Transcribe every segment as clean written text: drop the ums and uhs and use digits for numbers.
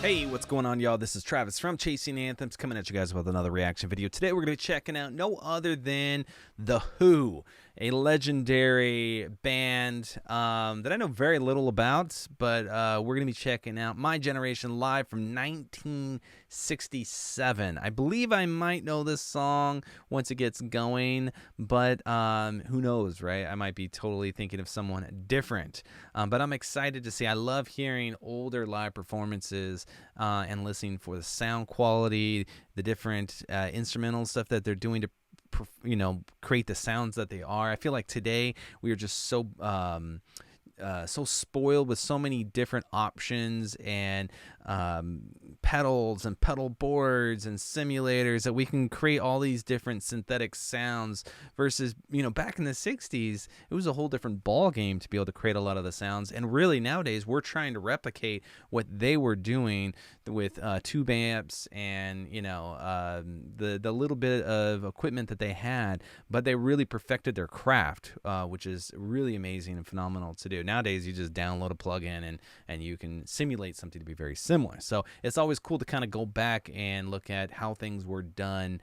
Hey, what's going on, y'all? This is Travis from Chasing Anthems coming at you guys with another reaction video. Today we're going to be checking out no other than The Who, a legendary band that I know very little about, but we're going to be checking out My Generation live from 1967. I believe I might know this song once it gets going, but who knows, right? I might be totally thinking of someone different, but I'm excited to see. I love hearing older live performances and listening for the sound quality, the different instrumental stuff that they're doing to create the sounds that they are. I feel like today we are just so spoiled with so many different options and pedals and pedal boards and simulators that we can create all these different synthetic sounds versus, back in the 60s, it was a whole different ball game to be able to create a lot of the sounds. And really nowadays we're trying to replicate what they were doing with tube amps and, the little bit of equipment that they had, but they really perfected their craft, which is really amazing and phenomenal to do. Nowadays, you just download a plugin and you can simulate something to be very similar. So it's always cool to kind of go back and look at how things were done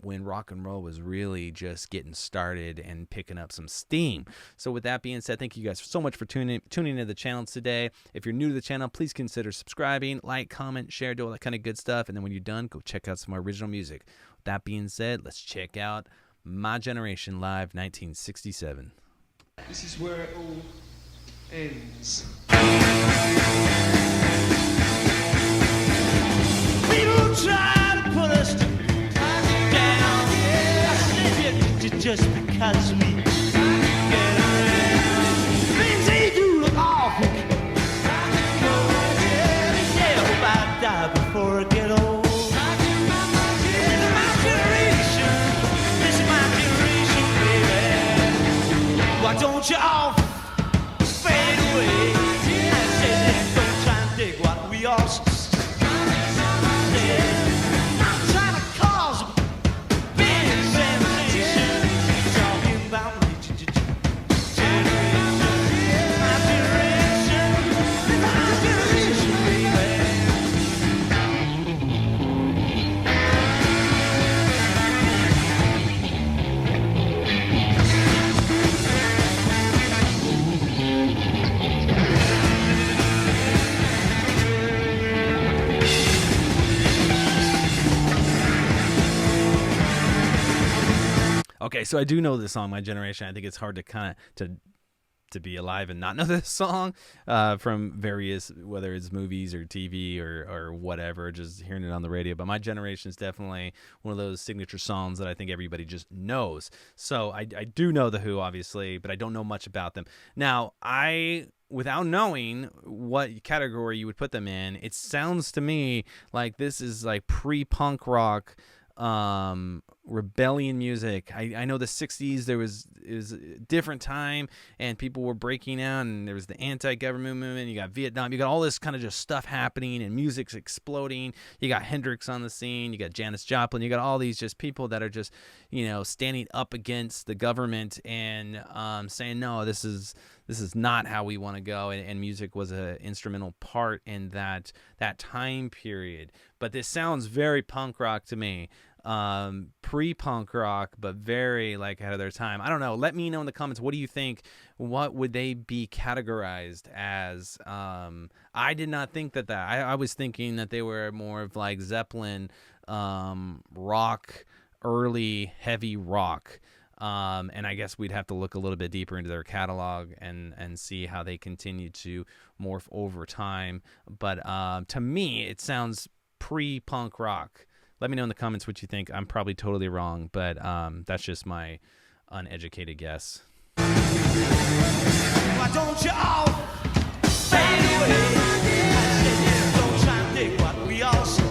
when rock and roll was really just getting started and picking up some steam. So with that being said, thank you guys so much for tuning into the channel today. If you're new to the channel, please consider subscribing, like, comment, share, do all that kind of good stuff. And then when you're done, go check out some more original music. With that being said, let's check out My Generation live 1967. This is where it all ends. People try to put us down. I said you just because we get around. Things they do look awful. Yeah, I hope I die before I get old. This is my generation, baby. Why don't you all fade away? I said, don't try and dig what we all said. I'm trying to cause a big sensation, talking about my generation. My generation, baby. Okay, so I do know this song, My Generation. I think it's hard to kind of to be alive and not know this song from various, whether it's movies or TV or whatever, just hearing it on the radio. But My Generation is definitely one of those signature songs that I think everybody just knows. So I do know The Who, obviously, but I don't know much about them. Now, without knowing what category you would put them in, it sounds to me like this is like pre-punk rock, rebellion music. I know the 60s it was a different time and people were breaking out and there was the anti-government movement, you got Vietnam, you got all this kind of just stuff happening and music's exploding. You got Hendrix on the scene, you got Janis Joplin, you got all these just people that are just standing up against the government and saying no, this is not how we want to go, and music was an instrumental part in that time period. But this sounds very punk rock to me, pre-punk rock, but very like ahead of their time. I don't know. Let me know in the comments. What do you think? What would they be categorized as? I did not think that. I was thinking that they were more of like Zeppelin, rock, early heavy rock. And I guess we'd have to look a little bit deeper into their catalog and see how they continue to morph over time. But to me, it sounds pre-punk rock. Let me know in the comments what you think. I'm probably totally wrong, but that's just my uneducated guess. Why don't you all fade away? I said, don't try and dig what we all said.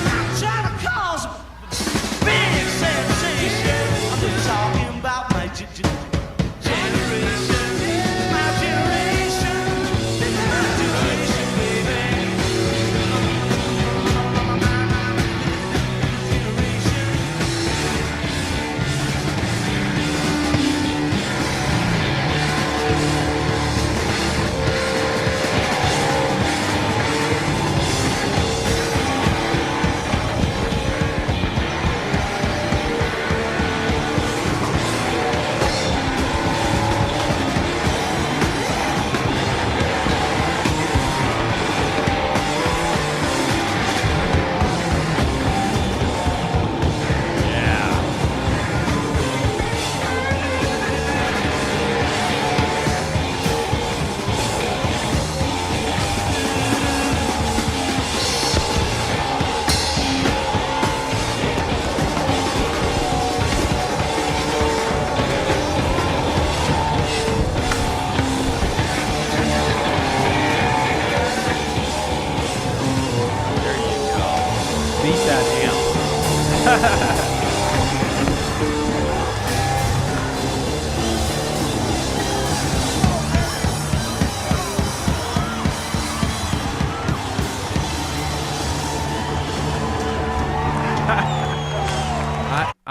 I'm trying to cause a big sensation. I'm just talking about my generation. My generation, baby.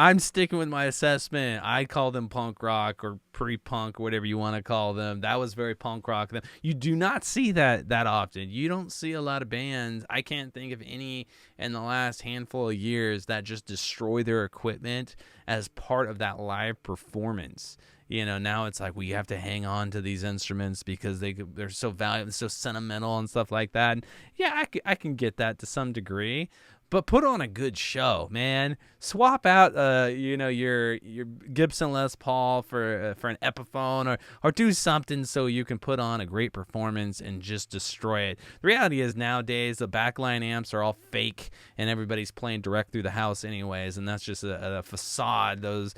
I'm sticking with my assessment. I call them punk rock or pre-punk, whatever you want to call them. That was very punk rock. You do not see that often. You don't see a lot of bands. I can't think of any in the last handful of years that just destroy their equipment as part of that live performance. Now it's like we have to hang on to these instruments because they're so valuable, so sentimental and stuff like that. And yeah, I can get that to some degree. But put on a good show, man. Swap out, your Gibson Les Paul for an Epiphone, or do something so you can put on a great performance and just destroy it. The reality is nowadays the backline amps are all fake, and everybody's playing direct through the house anyways, and that's just a facade. Those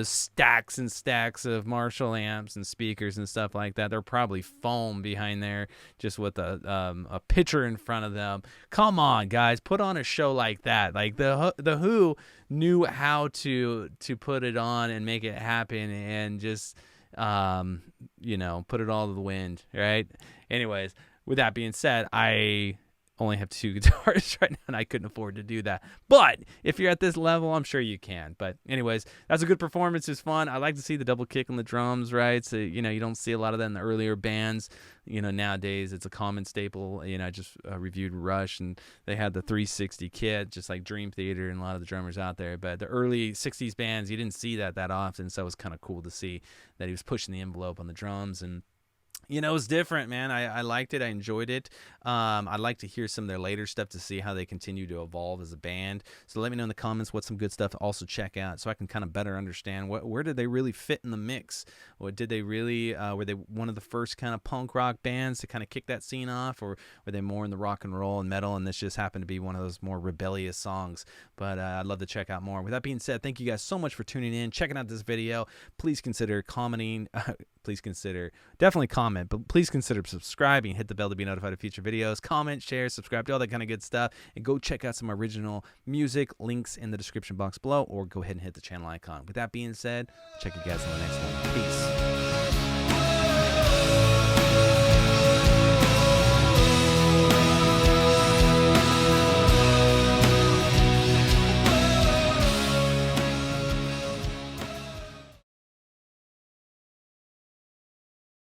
stacks and stacks of Marshall amps and speakers and stuff like that, they're probably foam behind there, just with a pitcher in front of them. Come on, guys, put on a show like that. Like the Who knew how to put it on and make it happen, and just put it all to the wind, right? Anyways, with that being said, I only have 2 guitars right now, and I couldn't afford to do that. But if you're at this level, I'm sure you can. But anyways, that's a good performance. It's fun. I like to see the double kick on the drums, right? So, you don't see a lot of that in the earlier bands. Nowadays it's a common staple. I just reviewed Rush, and they had the 360 kit, just like Dream Theater and a lot of the drummers out there. But the early 60s bands, you didn't see that often, so it was kind of cool to see that he was pushing the envelope on the drums. And it was different, man. I liked it. I enjoyed it. I'd like to hear some of their later stuff to see how they continue to evolve as a band. So let me know in the comments what's some good stuff to also check out, so I can kind of better understand where did they really fit in the mix. Or did they really were they one of the first kind of punk rock bands to kind of kick that scene off, or were they more in the rock and roll and metal, and this just happened to be one of those more rebellious songs? But I'd love to check out more. With that being said, thank you guys so much for tuning in, checking out this video. Please consider commenting. Definitely comment, but please consider subscribing. Hit the bell to be notified of future videos. Comment, share, subscribe, do all that kind of good stuff. And go check out some original music. Links in the description box below, or go ahead and hit the channel icon. With that being said, check you guys in the next one. Peace.